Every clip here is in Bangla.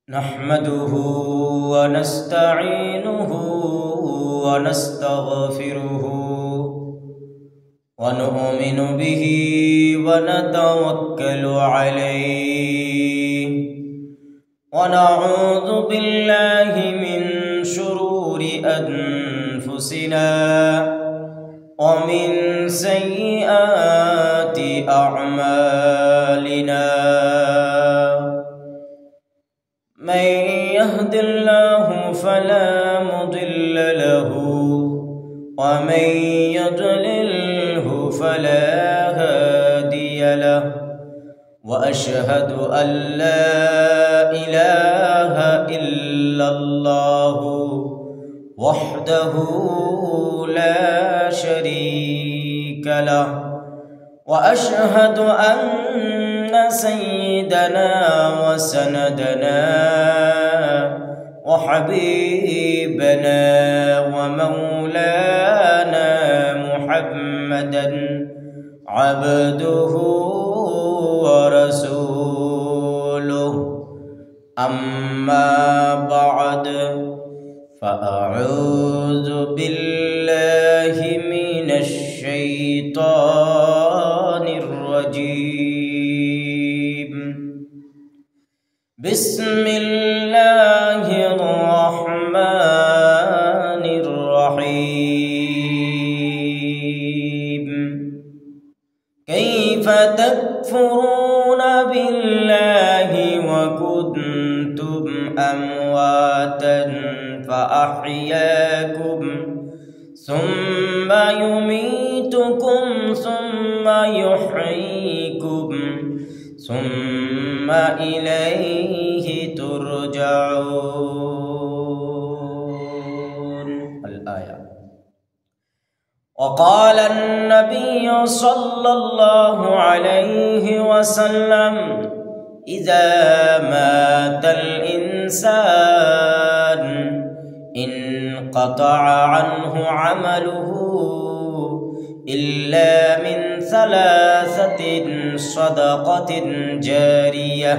نحمده ونستعينه ونستغفره ونؤمن به ونتوكل عليه ونعوذ بالله من شرور أنفسنا ومن سيئات أعمالنا من يهد الله فلا مضل له ومن يضلله فلا هادي له وأشهد أن لا إله إلا الله وحده لا شريك له وأشهد أن سيدنا وسندنا وحبيبنا ومولانا محمدا عبده ورسوله أما بعد فأعوذ بالله من الشيطان الرجيم بسم الله الرحمن الرحيم كيف تكفرون بالله وكنتم أمواتا فأحياكم ثم يميتكم ثم يحييكم ثم إليه ترجعون الآية. وقال النبي صلى الله عليه وسلم إذا مات الإنسان انقطع عنه عمله إلا من ثلاثة صدقة جارية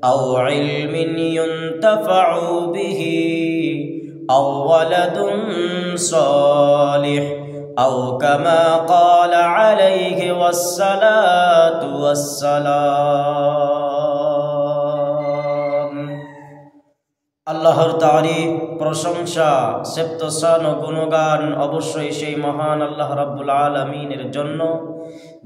أو علم ينتفع به أو ولد صالح أو كما قال عليه والصلاة والسلام. আল্লাহর তারিফ প্রশংসা সেপ্তসান ও গুণগান অবশ্যই সেই মহান আল্লাহ রাব্বুল আলামিনের জন্য,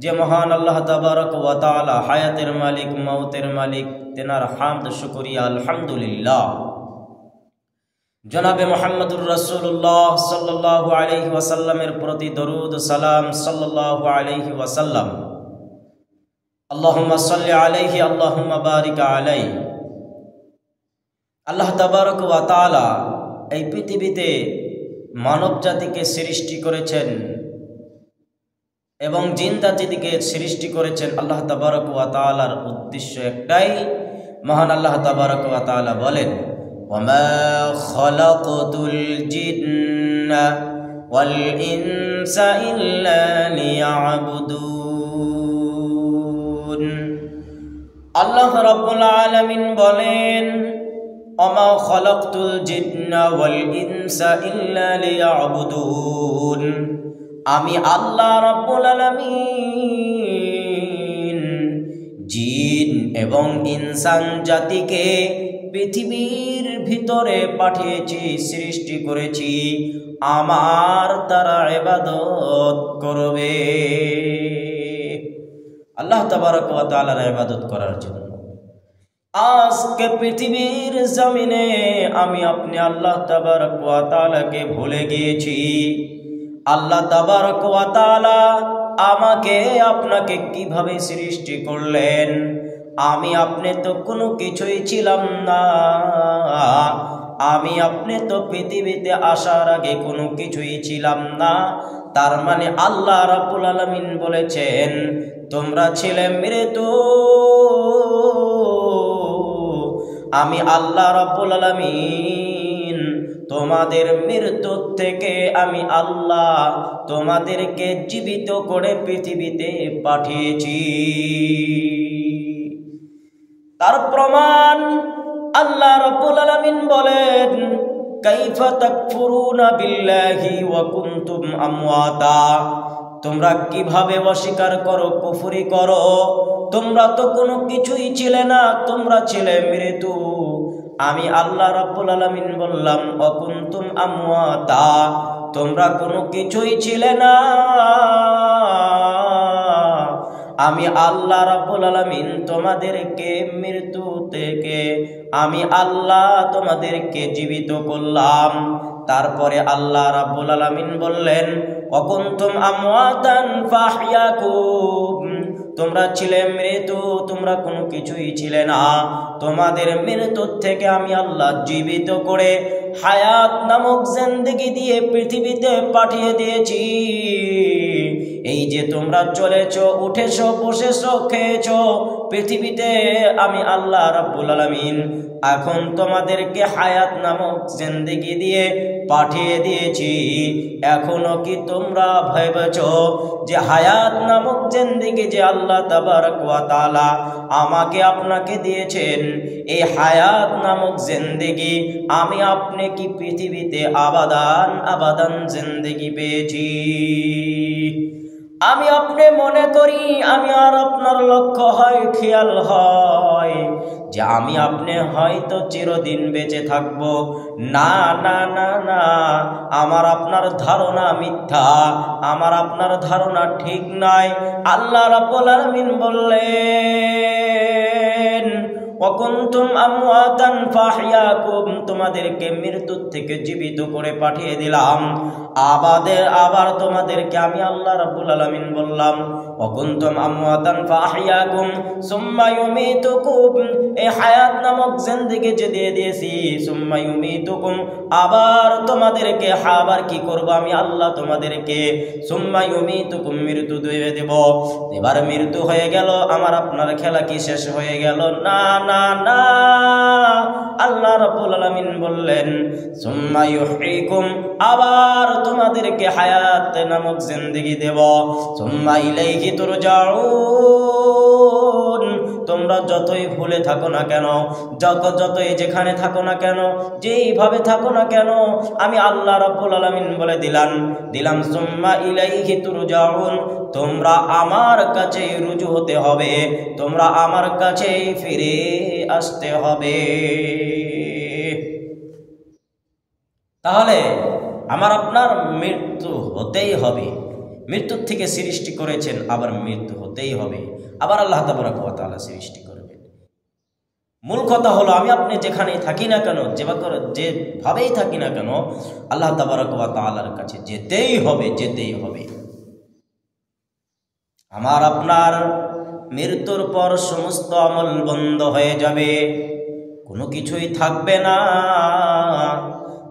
যে মহান আল্লাহ তাবারক ওয়া তাআলা হায়াতের মালিক, মওতের মালিক। তেনার হামদ শুকরিয়া আলহামদুলিল্লাহ। জনাবে মুহাম্মদুর রাসূলুল্লাহ সাল্লাল্লাহু আলাইহি ওয়াসাল্লামের প্রতি দরুদ সালাম সাল্লাল্লাহু আলাইহি ওয়াসাল্লাম। আল্লাহুম্মা সাল্লি আলাইহি আল্লাহুম্মা বারিক আলাইহি। আল্লাহ তাবারক ওয়া তাআলা এই পৃথিবীতে মানব জাতিকে সৃষ্টি করেছেন এবং জিন জাতিকে সৃষ্টি করেছেন। আল্লাহ তাবারক ওয়া তাআলার উদ্দেশ্য একটাই। মহান আল্লাহ তাবারক ওয়া তাআলা বলেন, ওয়ামা খালাকতুল জিন্না ওয়াল ইনসা ইল্লা লিয়াবুদুন। আল্লাহ রাব্বুল আলামিন বলেন, ওমা খালাকতুল জিন্না ওয়াল ইনসা ইল্লা লিয়াবুদুন। আমি আল্লাহ রাব্বুল আলামিন জিন এবং ইনসান জাতিকে পৃথিবীর ভিতরে পাঠিয়েছি, সৃষ্টি করেছি আমার তারা ইবাদত করবে, আল্লাহ তাবারক ওয়া তাআলার ইবাদত করার জন্য। আজকে পৃথিবীর জমিনে আমি আপনি আল্লাহ তাবারক ওয়া তাআলাকে ভুলে গিয়েছি। আল্লাহ তাবারক ওয়া তাআলা আমাকে আপনাকে কিভাবে সৃষ্টি করলেন? আমি আপনি তো কোনো কিছুই ছিলাম না। আমি আপনি তো পৃথিবীতে আসার আগে কোনো কিছুই ছিলাম না। তার মানে আল্লাহ রাব্বুল আলামিন বলেছেন, তোমরা ছিলে মৃত্যু, আমি আল্লাহ রাব্বুল আলামিন তোমাদের মৃত্যু থেকে আমি আল্লাহ তোমাদেরকে জীবিত করে পৃথিবীতে পাঠিয়েছি। তার প্রমাণ আল্লাহ রাব্বুল আলামিন বলেন, কাইফা তাকফুরুনা বিল্লাহি ওয়া কুনতুম আমওয়াতা, তোমরা কিভাবে অস্বীকার করো, কুফরি করো, তোমরা তো কোনো কিছুই ছিলে না, তোমরা ছিলে মৃত্যু। আমি আল্লাহ রাব্বুল আলামিন বললাম, ওয়া কুনতুম আমওয়াতা, তোমরা কোনো কিছুই ছিলে না, আমি আল্লাহ রাব্বুল আলামিন তোমাদেরকে মৃত্যু থেকে আমি আল্লাহ তোমাদেরকে জীবিত করলাম। তারপরে আল্লাহ রাব্বুল আলামিন বললেন, অকুনতুম আমওয়াতান ফাহইয়াকুম, তোমরা ছিলে মৃত্যু, তোমরা কোনো কিছুই ছিলে না, তোমাদের মৃত্যু থেকে আমি আল্লাহ জীবিত করে হায়াত নামক জিন্দেগি দিয়ে পৃথিবীতে পাঠিয়ে দিয়েছি। এই যে তোমরা চলেছো, উঠেছো, বসেছো, খেয়েছো, পৃথিবীতে আমি আল্লাহ রাব্বুল আলামিন এখন তোমাদেরকে হায়াত নামক জিন্দেগি দিয়ে পাঠিয়ে দিয়েছি। এখনো কি তোমরা ভেবেছো যে হায়াত নামক জিন্দেগি যে আল্লাহ তাবারক ওয়া তাআলা আমাকে আপনাকে দিয়েছেন, এই হায়াত নামক জিন্দেগি আমি আপনি কি পৃথিবীতে আবাদান জিন্দেগি পেয়েছি? আমি আপনি মনে করি, আমি আর আপনার লক্ষ্য হয়, খেয়াল হয় যে আমি আপনি হয়তো চিরদিন বেঁচে থাকব। না না না না, আমার আপনার ধারণা মিথ্যা, আমার আপনার ধারণা ঠিক নয়। আল্লাহ রাব্বুল আলামিন বললেন, ওয়াকুনতুম আমওয়াতান ফাহইয়াকুম, তোমাদেরকে মৃত্যু থেকে জীবিত করে পাঠিয়ে দিলাম। আবার তোমাদেরকে আমি আল্লাহ রাব্বুল আলামিন বললাম, ওয়াকুনতুম আমওয়াতান ফাহইয়াকুম সুম্মা ইউমীতুকুম, এই হায়াত নামক জিন্দেগি যে দিয়ে দিয়েছি, সুম্মা ইউমীতুকুম, আবার তোমাদেরকে আবার কি করব আমি আল্লাহ তোমাদেরকে, সুম্মা ইউমীতুকুম, মৃত্যু দিয়ে দেব। এবার মৃত্যু হয়ে গেল, আমার আপনার খেলা কি শেষ হয়ে গেল? না না না, আল্লাহ রাব্বুল আলামিন বললেন, সুম্মা ইউহয়িকুম, আবার তোমাদেরকে হায়াত নামক জিন্দেগি দেব। সুম্মা ইলাইহি তুরজাউন, তোমরা যতই ভুলে থাকো না কেন, যতই যেখানে থাকো না কেন, যেইভাবে থাকো না কেন, আমি আল্লাহ রাব্বুল আলামিন বলে দিলাম সুম্মা ইলাইহি তুরজাউন, তোমরা আমার কাছে রুজু হতে হবে, তোমরা আমার কাছে ফিরে আসতে হবে। তাহলে আমার আপনার মৃত্যু হতেই হবে, মৃত্যুর থেকে সৃষ্টি করেছেন, আবার মৃত্যু হতেই হবে, আবার আল্লাহ তাবারক ওয়া তাআলা সৃষ্টি করবেন। মূল কথা হলো, আমি আপনি যেখানেই থাকি না কেন, যেভাবেই থাকি না কেন, আল্লাহ তাবারক ওয়া তাআলার কাছে যেতেই হবে, যেতেই হবে। আমার আপনার মৃত্যুর পর সমস্ত আমল বন্ধ হয়ে যাবে, কোনো কিছুই থাকবে না।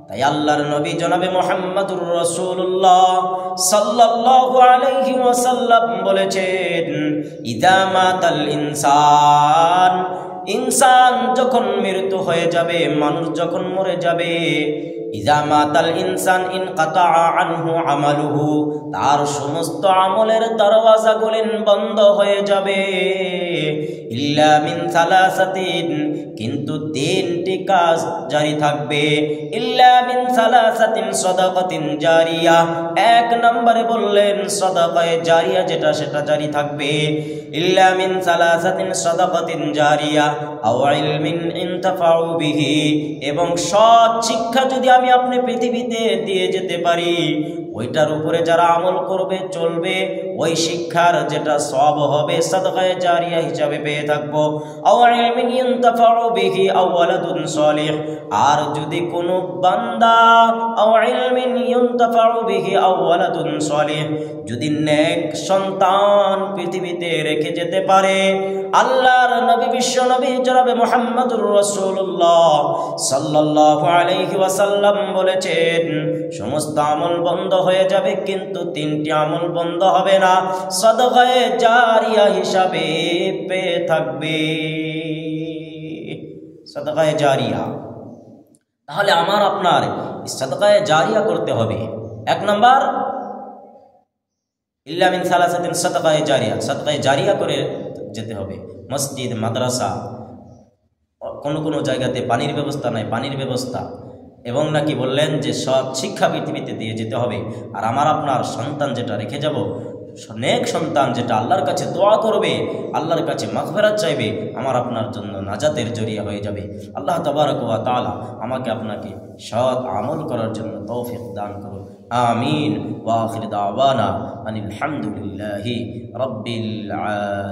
তাই আল্লাহর নবী জনাবে মুহাম্মদুর রাসূলুল্লাহ সাল্লাল্লাহু আলাইহি ওয়াসাল্লাম বলেছেন, ইযা মাতাল ইনসান, ইনসান যখন মৃত্যু হয়ে যাবে, মানুষ যখন মরে যাবে, ইযা মাতাল ইনসান ইনকাতা আনহু আমালুহু, তার সমস্ত আমলের দরওয়াজাগুলো বন্ধ হয়ে যাবে। ইল্লা মিন সালাসাতিন, কিন্তু তিনটি কাজ জারি থাকবে। ইল্লা মিন সালাসাতিন সাদাকাতিন জারিয়া, এক নম্বরে বললেন সাদাকায়ে জারিয়া যেটা, সেটা জারি থাকবে। ইল্লা মিন সালাসাতিন সাদাকাতিন জারিয়া আও ইলমিন ইনতাফাউ বিহি, এবং সৎ শিক্ষা যদি আমি আপনি পৃথিবীতে দিয়ে যেতে পারি, ওইটার উপরে যারা আমল করবে, চলবে, ওই শিক্ষার যেটা সওয়াব হবে সাদকায়ে জারিয়া হিসাবে পেয়ে থাকবো। আও ইলমিন ইনতাফাউ বিহি আও ওয়ালাদুন সালিহ, আর যদি কোনো বান্দা আও ইলমিন ইনতাফাউ বিহি আও ওয়ালাদুন সালিহ, যদি নেক সন্তান পৃথিবীতে রেখে যেতে পারে, আল্লাহর নবী বিশ্ব নবী জনাবে মুহাম্মদুর রাসূলুল্লাহ সাল্লাল্লাহু আলাইহি ওয়াসাল্লাম বলেছেন, সমস্ত আমল বন্ধ হয়ে যাবে, কিন্তু তিনটি আমল বন্ধ হবে না, সাদকায়ে জারিয়া হিসাবে পেয়ে থাকবে, সাদকায়ে জারিয়া। তাহলে আমার আপনার সাদকায়ে জারিয়া করতে হবে। এক নাম্বার, ইল্লা মিন সালাসাতিন সাদকায়ে জারিয়া, সাদকায়ে জারিয়া করে যেতে হবে। মসজিদ, মাদ্রাসা, কোনো কোনো জায়গাতে পানির ব্যবস্থা নাই, পানির ব্যবস্থা, এবং নাকি বললেন যে সৎ শিক্ষা পৃথিবীতে দিয়ে যেতে হবে। আর আমার আপনার সন্তান যেটা রেখে যাব, নেক সন্তান যেটা আল্লাহর কাছে দোয়া করবে, আল্লাহর কাছে মাগফিরাত চাইবে, আমার আপনার জন্য নাজাতের জরিয়া হয়ে যাবে। আল্লাহ তাবারক ওয়া তাআলা আমাকে আপনাকে সৎ আমল করার জন্য তৌফিক দান করুন। আমিন। ওয়া আখির দাওয়ানা আনিল হামদুলিল্লাহি রাব্বিল আলামিন।